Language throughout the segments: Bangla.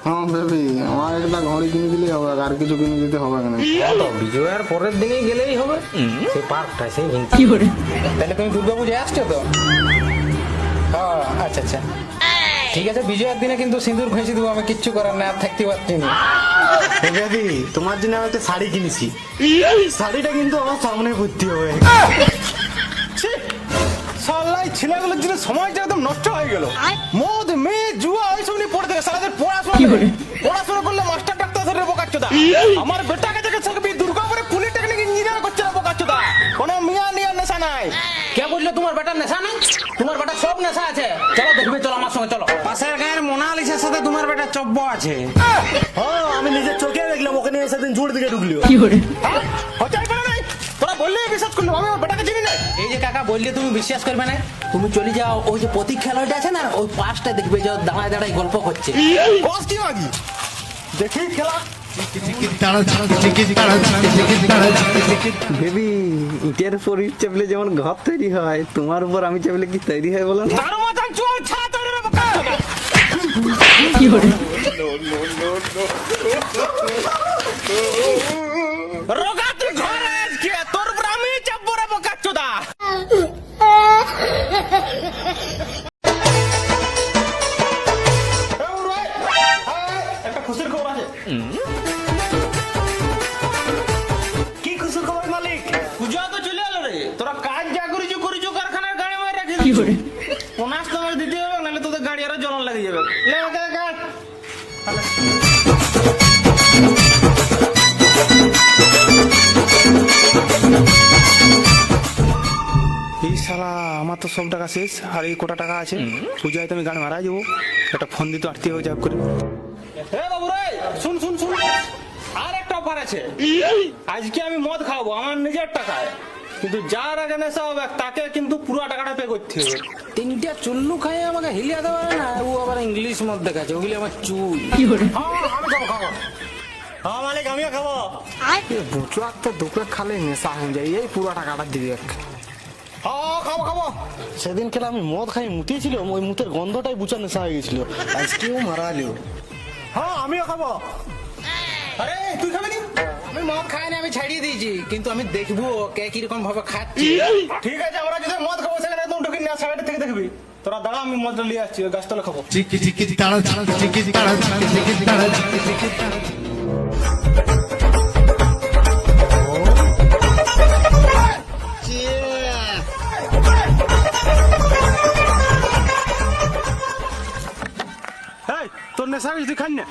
হ্যাঁ বেবি, আমার একটা ঘড়ি কিনে দিলেই হবে, আর কিছু কিনে দিতে হবে না। তো বিজয়ের পরের দিনেই গেলেই হবে, সেই পার্কটা সেই কি করে। তাহলে তুমি দুর্গাপূজায় আসছো তো? হ্যাঁ আচ্ছা আচ্ছা ঠিক আছে, বিজয়ের দিনে কিন্তু সিঁদুর ঘষে দেবো, আমি কিচ্ছু করার না, আর থাকতে পারছি না। বেবি, তোমার জন্য আমি একটা শাড়ি কিনেছি, শাড়িটা কিন্তু আমার সামনে ভর্তি হবে। সাল্লাই ছেলেগুলোর জন্য সময়টা একদম নষ্ট হয়ে গেল। মদ মেয়ে জুয়া ওইসব নিয়ে পড়ে থাকে, সারাদের পড়াশোনা করলে মাস্টার ডাক্তার ধরে বোকাচ্চোদা। আমার বেটাকে দেখে সবই দুর্গাপুরে পলিটেকনিক ইঞ্জিনিয়ার করছে না বোকাচ্চোদা, কোনো মিয়া নিয়ার নেশা নাই। কে বললো তোমার বেটার নেশা নাই? তোমার বেটার সব নেশা আছে। চলো দেখবে, চলো আমার সঙ্গে চলো। পাশের গায়ের মোনালিসার সাথে তোমার বেটার চব্য আছে। হ্যাঁ, আমি নিজের চোখে দেখলাম, ওখানে সেদিন জোর দিকে ঢুকলিও। হতেই পারে নাই, তোরা বললে বিশ্বাস করলো, আমি আমার বেটাকে চিনি না। এই যে কাকা বললে তুমি বিশ্বাস করবে না, তুমি চলে যাও ওই যে প্রতীক খেলাটা আছে না, ওই পাশটা দেখবে যে দাঁড়ায় দাঁড়ায় গল্প করছে। দেখি খেলা। বেবি, ইটের উপর ইট চাপলে যেমন ঘর তৈরি হয়, তোমার উপর আমি চাপলে কি তৈরি হয় বলো? তার মাথায় চুল ছাড়া তৈরি হবে বোকা। রোগাতে ঝড় আজকে তোর উপর আমি চাপবো রে বোকাচ্চোদা। একটা খুশির খবর আছে। কি খুশির খবর মালিক? পূজা তো চলে এলো রে, তোরা কাজ যা করিছু কারখানার গাড়ি মারে রেখে দিচ্ছি। বোনাস তো আমাকে দিতে হবে, নাহলে তোদের গাড়ি আরো জ্বলন লেগে যাবে। লে ওকে কাট। এই শালা, আমার তো সব টাকা শেষ, আর এই কোটা টাকা আছে, পূজায় তো আমি গান মারা যাবো। একটা ফোন দিতে আটতে হবে যাক করে। হে বাবু রে, শুন শুন শুন, আর একটা অফার আছে। আজকে আমি মদ খাবো আমার নিজের টাকায়, কিন্তু যার আগে নেশা হবে তাকে কিন্তু পুরো টাকাটা পে করতে হবে। তিনটা চুল্লু খাই আমাকে হিলিয়া দেওয়া না, ও আবার ইংলিশ মদ দেখাচ্ছে, ওগুলি আমার চুল। আমি খাবো খাবো। হ্যাঁ মালিক, আমিও খাবো। বুচুয়ার তো দুপুরে খালে নেশা হয়ে যায়, এই পুরো টাকাটা দিবি। হ্যাঁ খাবো খাবো। সেদিন খেলা আমি মদ খাই মুতিয়েছিল, ওই মুতের গন্ধটাই বুচার নেশা হয়ে গেছিল। আজকেও মারা গেল। হ্যাঁ আমিও খাবো। আরে তুই খাবি নি? আমি মদ খাই না, আমি ছাড়িয়ে দিয়েছি, কিন্তু আমি দেখবো কে কিরকম ভাবে খাচ্ছি। ঠিক আছে, আমরা যদি মদ খাবো সেখানে একদম ঢুকি না, সাইডে থেকে দেখবি। তোরা দাঁড়া, আমি মদটা নিয়ে আসছি, ওই গাছতলা খাবো। এই, তোর নেশা হয়েছে, তুই খান না।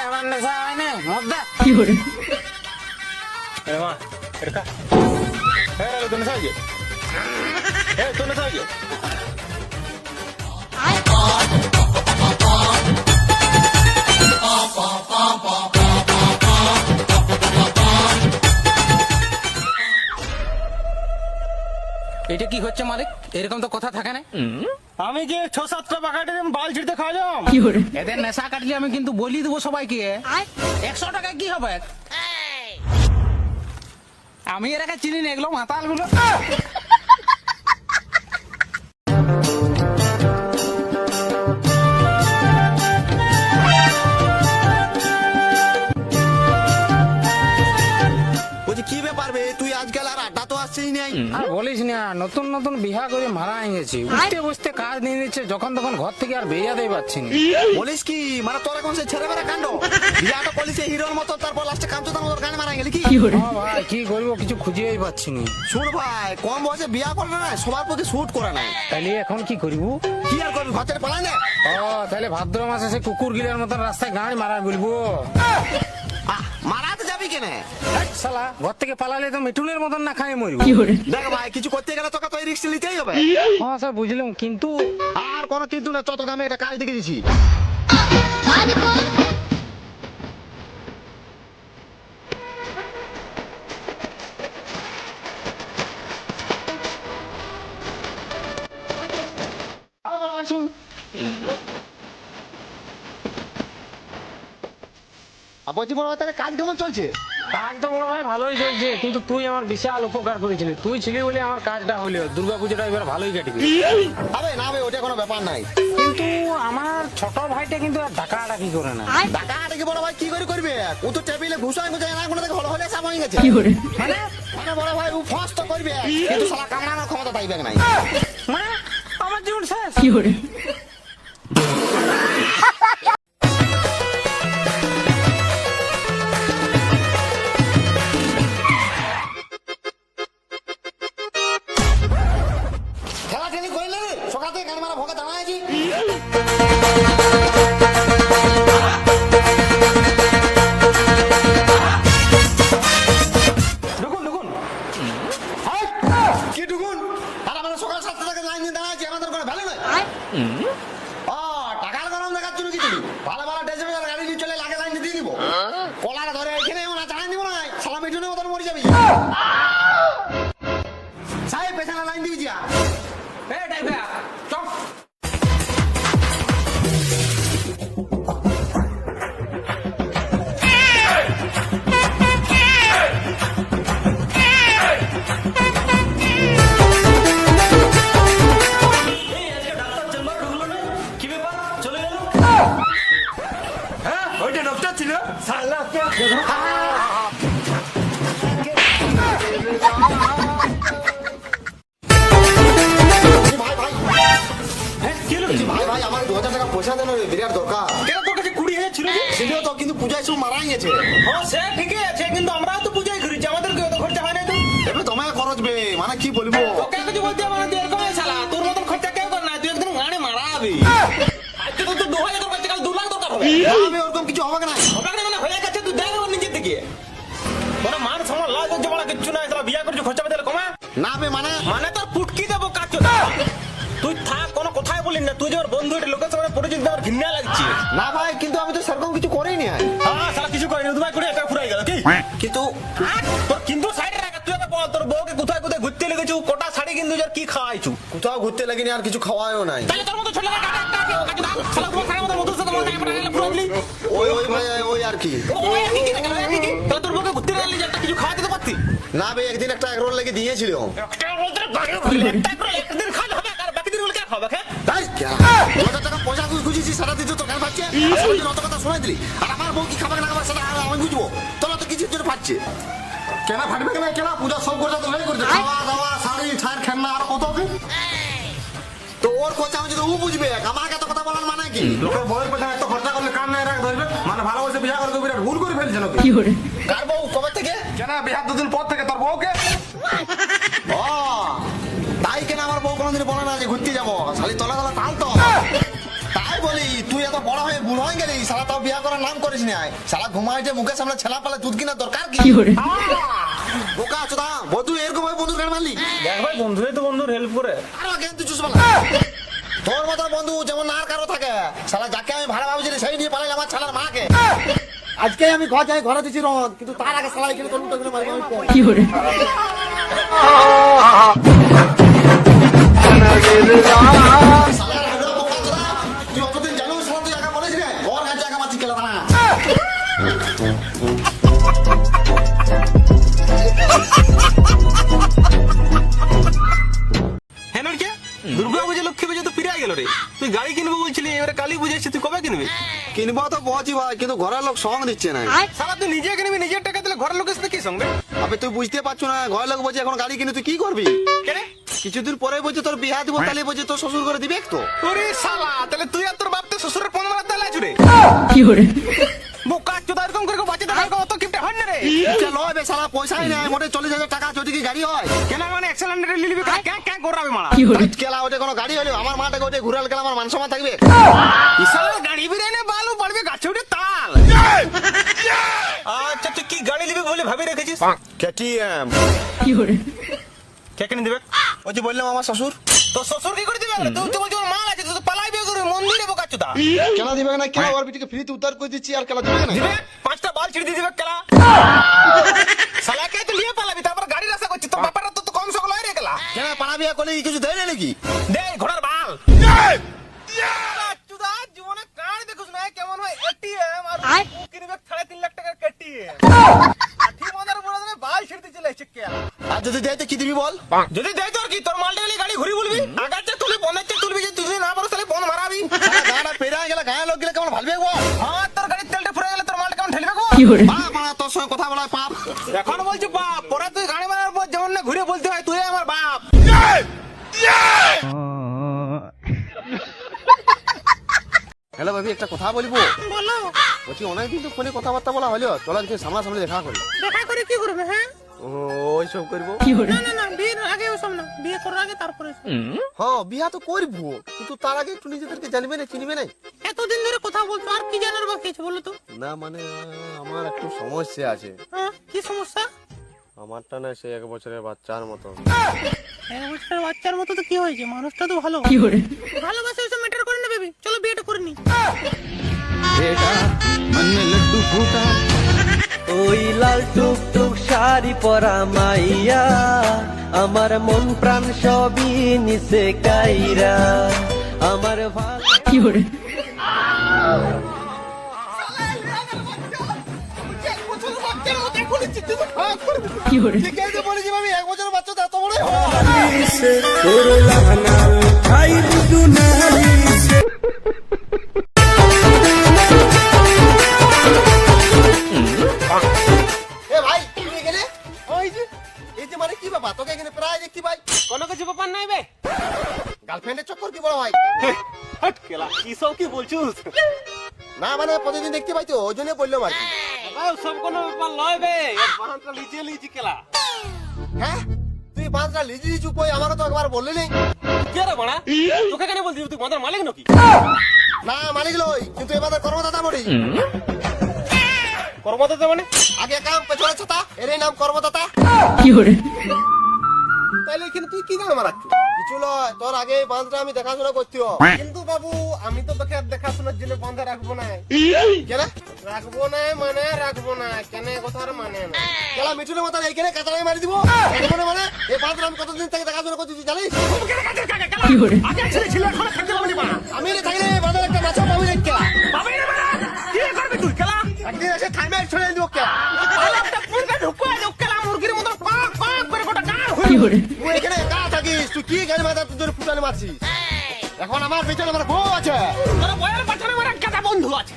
আমার নেশা হয় না, মদটা। এ মা, এটা খা। রে, তোর নেশা হয়েছে? তোর নেশা হয়েছে? এটা কি হচ্ছে মালিক? এরকম তো কথা থাকে না। আমি যে 6-7টা বাকাটে বাল ছিড়তে খাওয়া যাম, এদের নেশা কাটলে আমি কিন্তু বলি দেবো সবাইকে। 100 টাকায় কি হবে? আমি এর আগে চিনি না, এগুলো মাতাল গুলো। কি ব্যাপার বে, তুই আজকাল আর আড্ডা তো আসছিস নাই। আর বলিস না, নতুন নতুন বিহা করে মারা হয়ে গেছি, উঠতে বসতে কাজ নিয়ে নিচ্ছে, যখন তখন ঘর থেকে আর বেরিয়ে পাচ্ছি না। বলিস কি, মানে তোর এখন সে ছেড়ে বেড়া কাণ্ড। বিয়াটা করলিস হিরোর মতো, তারপর লাস্টে কামচোদার মতো গানে মারা গেলি কি? ভাই কি করবো, কিছু খুঁজেই পাচ্ছি না। শুন ভাই, কম বয়সে বিয়া করে না, সবার প্রতি শুট করে নাই। তাহলে এখন কি করবো? কি আর করবি, ঘর ছেড়ে পালাই না। তাহলে ভাদ্র মাসে সে কুকুর গিলার মতন রাস্তায় গাড়ি মারা বলবো। মারাতে যাবি কেনে? শালা, ঘর থেকে পালালে তো মিঠুনের মতন না খাই মরবো। দেখ ভাই, কিছু করতে গেলে তোকে তো এই রিস্ক নিতেই হবে। হ্যাঁ স্যার বুঝলাম, কিন্তু আর কোনো কিন্তু না, চট্টগ্রামে একটা কাজ দেখে দিছি। বলছি বড়, তাহলে কাজ কেমন চলছে? কাজ তো বড় ভাই ভালোই চলছে, কিন্তু তুই আমার বিশাল উপকার করেছিলি। তুই ছিলি বলে আমার কাজটা হলো, দুর্গাপুজোটা এবার ভালোই কাটবে। আরে না ভাই, ওটা কোনো ব্যাপার নাই। কিন্তু আমার ছোট ভাইটা কিন্তু আর ডাকাডাকি করে না। টাকা আটকে বড় ভাই কি করে করবে? ও তো টেবিলে ঘুষায় ঘুষায় না কোনো দেখে হলো হলে সাম হয়ে গেছে। মানে মানে বড় ভাই ও ফাঁস তো করবে, কিন্তু শালা কামড়ানোর ক্ষমতা পাইবে নাই। মানে আমার জীবন শেষ। খেলা টেলি করলে রে, সকাল থেকে গান মারা ভোগে দাঁড়ায় আছি। ঢুকুন ঢুকুন। কি ঢুকুন? আর আমাদের সকাল 7টা থেকে লাইন দিয়ে দাঁড়ায় আছি, আমাদের কোনো ভ্যালু নাই। ও টাকার গরম দেখাচ্ছ নাকি তুমি? ভালো ভালো ডেজে গাড়ি নিয়ে চলে লাগে লাইন দিয়ে দিব। কলার ধরে এখানে না জানাই দিব না, সালা মিঠুনের মতন মরে যাবি। সাহেব পেছনে লাইন দিবি যা। এই ড্রাইভার চল। ওইটা ডক্টর ছিল সালা। ভাই ভাই ভাই ভাই আমার 2000 টাকা পয়সা দেন, বিরাট দরকার। কেন তোর কাছে 20,000 ছিল যে? ছিল তো, কিন্তু পূজায় সব মারাই গেছে। হ্যাঁ সে ঠিকই আছে, কিন্তু আমরাও তো পূজাই করেছি, আমাদের কি অত খরচা হয় না তো? এবার তোমায় খরচ বে, মানে কি বলবো? তোকে কিছু বলতে হবে না, তুই এরকম শালা, তোর মতন খরচা কেউ করে না, তুই একদিন গাড়ি মারাবি। আজকে তো তোর 2,000 দরকার ছিল, কাল 2 লাখ দরকার হবে। আমি ওরকম কিছু হবে না। হবে না মানে হয়ে গেছে, তুই দেখ আমার নিজের দিকে। তোরা মান সম্মান লাজ হচ্ছে বলা কিচ্ছু নাই, তোরা বিয়া করছিস খরচা পেতে কমা। না বে মানে মানে তোর পুটকি দেবো কাচো। তুই থাক, কোনো কথাই বলিস না, তুই যে ওর বন্ধু, এটা লোকের সামনে পরিচিত, আমার ঘৃণা লাগছে। না ভাই, কিন্তু আমি তো সেরকম কিছু করিনি। হ্যাঁ সারা কিছু করিনি, দুবাই করে এটা ফুরাই গেল কি? কিন্তু তোর কিন্তু সাইডে রাখ, তুই একটা বল, তোর বউকে কোথায় কোথায় ঘুরতে লেগেছু, কোটা শাড়ি কিন্তু আর কি খাওয়াইছু? কোথাও ঘুরতে লাগিনি, আর কিছু খাওয়ায়ও নাই। তাহলে তোর মতো ছেলেরা কাটা কাটা কাটা দাও, শালা তোমার সারা মতো মধুর সাথে মজা করে গেলে পুরো দিলি। ওই ওই ভাই ওই আর কি। ওই কি কি কেন কি কি? তাহলে তোর বউকে ঘুরতে গেলে একটা কিছু খাওয়াতে তো পারতি। না বে, একদিন একটা এগরোল লেগে দিয়েছিল। একটা বলতে গাড়ি খুলে একটা করে একদিন খাওয়া হবে, আর বাকি দিনগুলো কে খাবে? হ্যাঁ তাই 2000 টাকা পয়সা খুঁজেছি, সারা দিতে তো কেন পাচ্ছে? অত কথা শোনাই দিলি, আর আমার বউ কি খাবে না খাবে সেটা আমি বুঝবো। তোরা তো কিছুর জন্য পাচ্ছে কেন ফাটবে কেন? কেন পূজা সব করছে তো করছে, খাওয়া দাওয়া শাড়ি ছাড় খেলনা আর কত হবে। তো ওর খোঁজা আমি যদি ও বুঝবে, আমাকে এত কথা বলার মানে কি? লোকের বউয়ের পেছনে এত খরচা করলে কান নাই রাখ ধরবে, মানে ভালোবাসে বিয়া করে বিরাট ভুল করে ফেলছে নাকি? কার বউ কবে থেকে? কেন বিয়ার 2 দিন পর থেকে তোর বউকে? ও তাই কেন আমার বউ কোনোদিন বলে না যে ঘুরতে যাবো, শালি তলা তলা তাল তো। তাই বলি তুই এত বড় হয়ে বুড়ো হয়ে গেলি, শালা তাও বিয়া করার নাম করিস না। শালা ঘুমাইছে মুখের সামনে ছেলা পালে দুধ কিনা দরকার কি? বোকা আছো দা, বন্ধু এরকম ভাবে বন্ধুর গান মারলি? দেখ ভাই, বন্ধুই তো বন্ধুর হেল্প করে। আরো জ্ঞান তুই চুষ বলা। তোর মতো বন্ধু যেমন আর কারো থাকে, শালা যাকে আমি ভাড়া ভাবছিলি সেই নিয়ে পালাই আমার শালার মাকে। আজকে আমি ঘর যাই, ঘরে দিচ্ছি রদ, কিন্তু তার আগে শালা এখানে তোর মুখে মারবো আমি। কি করে তুই অতদিন জানো শালা, তুই একা বলেছিলি ওর কাছে একা মাছি খেলা না। হ্যাঁ নড়কে, দুর্গা পুজো লক্ষ্মী পুজো তো ফিরে গেল রে। তুই গাড়ি কিনবো বলছিলি, এবারে কালী পুজো এসে তুই কবে কিনবি? কিনবো তো বলছি ভাই, কিন্তু ঘরের লোক সঙ্গ দিচ্ছে না। সারা তুই নিজে কিনবি, নিজের টাকা দিলে ঘরের লোকের সাথে কি সঙ্গে? আবে তুই বুঝতে পারছো না, ঘরের লোক বলছে এখন গাড়ি কিনে তুই কি করবি? কেন? কিছুদিন পরে বলছে তোর বিয়া দিব, তাহলে বলছে তোর শ্বশুর করে দিবে তো। ওরে শালা, তাহলে তুই আর তোর বাপ তো শ্বশুরের 15 তালে আছুরে। বোকা চোদা, এরকম করে বাচ্চা দেখা অত কিপটে হয় না রে। চলো বে শালা, পয়সাই নাই মোটে 40,000 টাকা, যদি কি গাড়ি হয়? কেন মানে অ্যাক্সিডেন্টে লিলিবি ক্যাঁ ক্যাঁ করাবে মারা? কেলা ওটা কোনো গাড়ি হলে আমার মাটাকে ওটা ঘুরাল গেলে আমার মান সম্মান থাকবে? ইসালা গাড়ি বিরানে বালু পড়বে গাছে উঠে তাল। আচ্ছা তুই কি গাড়ি নিবি বলে ভাবি রেখেছিস? কেটিএম। কে কিনে দিবে? ওই যে বললাম আমার শ্বশুর। তো শ্বশুর কি করে দিবে? তুই তো বলছিস ওর মাল আছে, তুই তো পালাই বিয়ে করবি মন্দিরে বোকা চোদা। কেলা দিবে না? কেলা ওর বিটিকে ফ্রিতে উদ্ধার করে দিচ্ছি, আর কেলা দিবে না? দিবে 5টা বাল ছিড়ে দিয়ে দিবে কেলা। শালাকে তুই নিয়ে পালাবি, তারপর গাড়ি রাস্তা করছিস, তো ব্যাপারটা তো কম সকল হয়ে রে কেলা। কেন পানা বিয়া করলে কি কিছু দেয় না নাকি? দে ঘোড়ার বাল। চোদা জীবনে কার দেখুস না কেমন হয় এটিএম, আর ও কিনবে 3.5 লাখ টাকার কেটিএম। যদি দেয় তো কি দিবি বল? যদি দেয় তোর কি, তোর মালটা গাড়ি ঘুরি বলবি, আগার চেক তুলবি, বনের চেক তুলবি, যে তুই না পারো তাহলে বন মারাবি। গাড়া পেরা গেলে গায়ে লোক গেলে কেমন ভালবে গো? হ্যাঁ, তোর গাড়ির তেলটা ফুরে গেলে তোর মালটা কেমন ঠেলবে গো? বাপ মারা তোর সঙ্গে কথা বলা পাপ। এখন বলছি বাপ, পরে তুই গাড়ি মারার পর যেমন না ঘুরে বলতে হয় তুই আমার বাপ। হ্যালো ভাবি, একটা কথা বলবো। বলো। বলছি অনেকদিন তো ফোনে কথাবার্তা বলা হলো, চলো আজকে সামনাসামনি দেখা করি। দেখা করে কি করবে? হ্যাঁ, ওই সব করবো। না না না, বিয়ের আগে ওসব না, বিয়ে করার আগে তারপরে এসব। হ্যাঁ, বিয়া তো করবো, কিন্তু তার আগে একটু নিজেদেরকে জানবে না, চিনবে না। এতদিন ধরে কথা বলছো, আর কি জানার বাকি আছে বলো তো? না মানে আমার একটু সমস্যা আছে। হ্যাঁ, কি সমস্যা? আমারটা না সেই 1 বছরের বাচ্চার মতো। 1 বছরের বাচ্চার মতো তো কি হয়েছে? মানুষটা তো ভালো। ভালোবাসা ওসব ম্যাটার করে না বেবি, চলো বিয়েটা করে নি। ওই লাল টুকটুক শাড়ি পরা মাইয়া আমার মন প্রাণ সবই নিছে কাইরা আমার ঠিক আছে বলেছি ভাবি, 1 বছরের বাচ্চা তো এত বড় ভাই। তুমি এখানে ওই যে এই যে মানে কি বাবা, তোকে এখানে প্রায় দেখতে পাই। কোনো কিছু ব্যাপার নাই বে। গার্লফ্রেন্ডের চক্কর কি বড় ভাই? হট কেলা, কি সব কি বলছুস? না মানে প্রতিদিন দেখতে পাই তো, ওই জন্য বললাম আর কি। সব কোনো ব্যাপার লয় বে, বাহানটা লিজে লিজি কেলা। হ্যাঁ, তুই 5টা লিজি লিচু কই, আমারও তো একবার বললি নেই। কে রে বাড়া, তোকে কেন বলছিস? তুই মাদার মালিক নাকি? না মালিক লই, কিন্তু এবার কর্মদাতা বলি। কর্মদাতা মানে? আগে কাম পেছনে ছাতা, এর নাম কর্মদাতা। তাইলে এখানে তুই কি গান মারাচ্ছ? কিছু লয়, তোর আগে 5টা আমি দেখাশোনা করছি। কিন্তু বাবু, আমি তো তোকে দেখাশোনার জন্য বন্ধ রাখবো না। কেন রাখবো না মানে রাখবো না, কেন কথার মানে না। কেলা মিঠুনের মতন এইখানে কাঁচাই মারি দিব। রাখবো না মানে এই 5টা আমি কতদিন থেকে দেখাশোনা করছি তুই জানিস? আগে ছেলে ছিল, এখন থাকতে পারবি না। আমি রে থাকলে বাজার একটা মাছ পাবি না কেলা। পাবি না মানে কি করবি তুই কেলা? একদিন এসে থাইমে ছড়িয়ে দিব কেলা। তাহলে একটা পুরকা ঢুকুয়া দাও কেলা, মুরগির মতন পাক পাক করে গোটা গাল হয়ে। তুই এখানে একা থাকিস, তুই কি গান মাথা তুই ফুটানে মারছিস? এখন আমার পিছনে আমার বউ আছে। তোর বয়ের পাছনে আমার একটা বন্ধু আছে।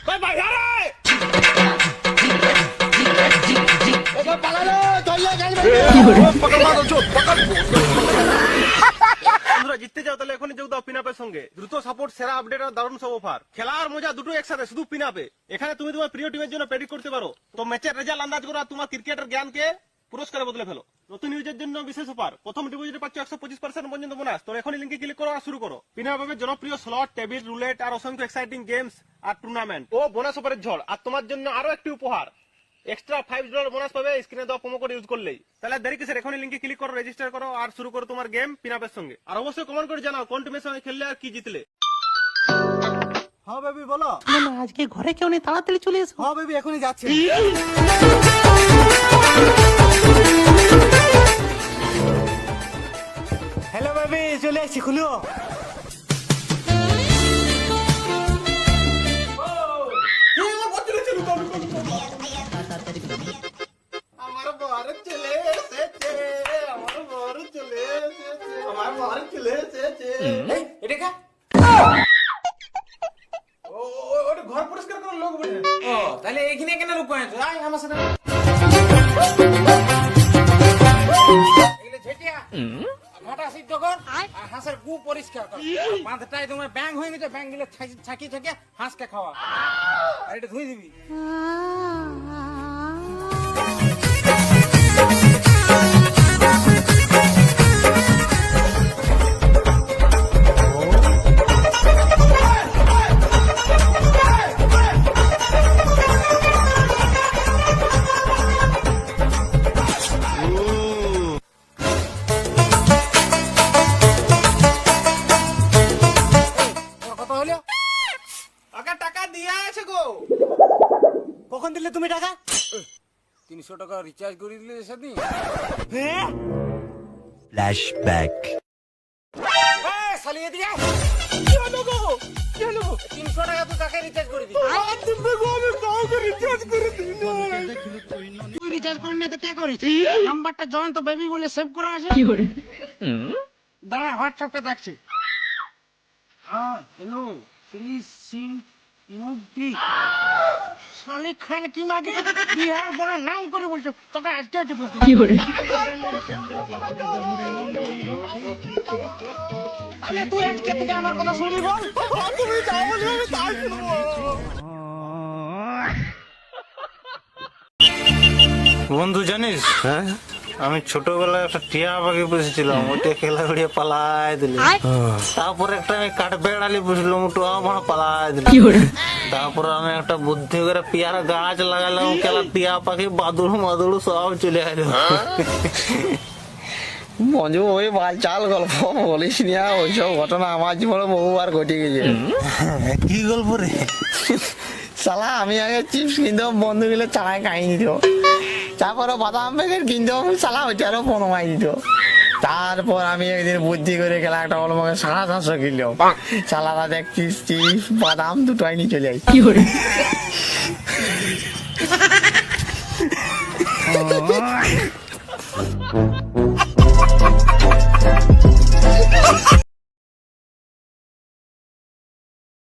কই ভাই আরে এবার পালালো ধরলে গান বন্ধুরা জিততে যাও তাহলে এখনই যোগ দাও পিনাপের সঙ্গে। দ্রুত সাপোর্ট, সেরা আপডেট আর দারুণ সব অফার। খেলা আর মজা দুটো একসাথে শুধু পিনাপে। এখানে তুমি তোমার প্রিয় টিমের জন্য প্রেডিক্ট করতে পারো, তো ম্যাচের রেজাল্ট আন্দাজ করো আর তোমার ক্রিকেটের জ্ঞানকে পুরস্কারে বদলে ফেলো। নতুন ইউজের জন্য বিশেষ অফার, প্রথম ডিপোজিটে পাচ্ছ 125% পর্যন্ত বোনাস। তো এখনই লিঙ্কে ক্লিক করো আর শুরু করো। পিনাপে জনপ্রিয় স্লট, টেবিল, রুলেট আর অসংখ্য এক্সাইটিং গেমস আর টুর্নামেন্ট ও বোনাস অফারের ঝড়। আর তোমার জন্য আরো একটি উপহার, এক্সট্রা $5 বোনাস পাবে স্ক্রিনে দেওয়া প্রোমো কোড ইউজ করলেই। তাহলে দেরি কিসের, এখনই লিংকে ক্লিক করো, রেজিস্টার করো আর শুরু করো তোমার গেম পিনাপের সঙ্গে। আর অবশ্যই কমেন্ট করে জানাও কোন টিমের সঙ্গে খেললে আর কি জিতলে। হ্যাঁ বেবি বলো। না না, আজকে ঘরে কেউ নেই, তাড়াতাড়ি চলে এসো। হ্যাঁ বেবি এখনই যাচ্ছি। হ্যালো বেবি, চলে আসছি, খুলো। আমার বর চলে এসেছে, আমার বর চলে এসেছে, আমার বর চলে এসেছে। এটা কা? ওটা ঘর পরিষ্কার করার লোক বলে। ও তাহলে এখানে কেন লুক আছে? আয় আমার সাথে। এগুলো ঝেটিয়া ঘাটা সিদ্ধ কর আর হাঁসের গু পরিষ্কার কর। বাঁধটাই তোমার ব্যাং হয়ে গেছে, ব্যাং গুলো ছাকি ছাকি হাঁসকে খাওয়া। আর এটা ধুই দিবি। কথা হলো? আগে টাকা দিয়ে আছে গো। কখন দিলে তুমি টাকা? 300 টাকা রিচার্জ করে দিলে সেদিন। Flashback. সালিয়ে দিয়া কি হলো গো? কি হলো? 300 টাকা তো টাকা রিচার্জ করে দিই। তুমি গো আমি কাউকে রিচার্জ করে দিই না। রিচার্জ করে নিতে কে করেছে নাম্বারটা জয়েন তো বেবি বলে সেভ করা আছে দাঁড়া হোয়াটসঅ্যাপে দেখছি হ্যাঁ হ্যালো প্লিজ সিম ইমোজি শালিক খান কি মাগে বিহার বড় নাম করে বলছো তোকে আজকে আজকে কি করে আরে তুই আজকে থেকে আমার কথা শুনবি বল তুমি যাও বলবে আমি তাই শুনবো। বন্ধু জানিস হ্যাঁ আমি ছোটবেলায় একটা টিয়া পাখি পুষেছিলাম, ওইটা খেলা উড়িয়ে পালাই দিল। তারপরে একটা আমি কাঠবেড়ালি পুষলাম, ওটা আমার পালাই দিল। তারপরে আমি একটা বুদ্ধি করে পেয়ারা গাছ লাগালাম, খেলা টিয়া পাখি বাদুড় মাদুড় সব চলে এলো। মঞ্জু ওই বাল চাল গল্প বলিস নি, ওইসব ঘটনা আমার জীবনে বহুবার ঘটে গেছে। কি গল্প রে? শালা আমি আগে চিপস কিনতাম, বন্ধু গেলে চালায় খাই নিত, তারপরে বাদাম প্যাকেট কিনতাম, শালা ওইটারও পনেমাই দিত। তারপর আমি একদিন বুদ্ধি করে গেলাম, একটা অলমাকে 750 কিলো, শালারা দেখছিস চিপস বাদাম দুটোই নিয়ে চলে আসি।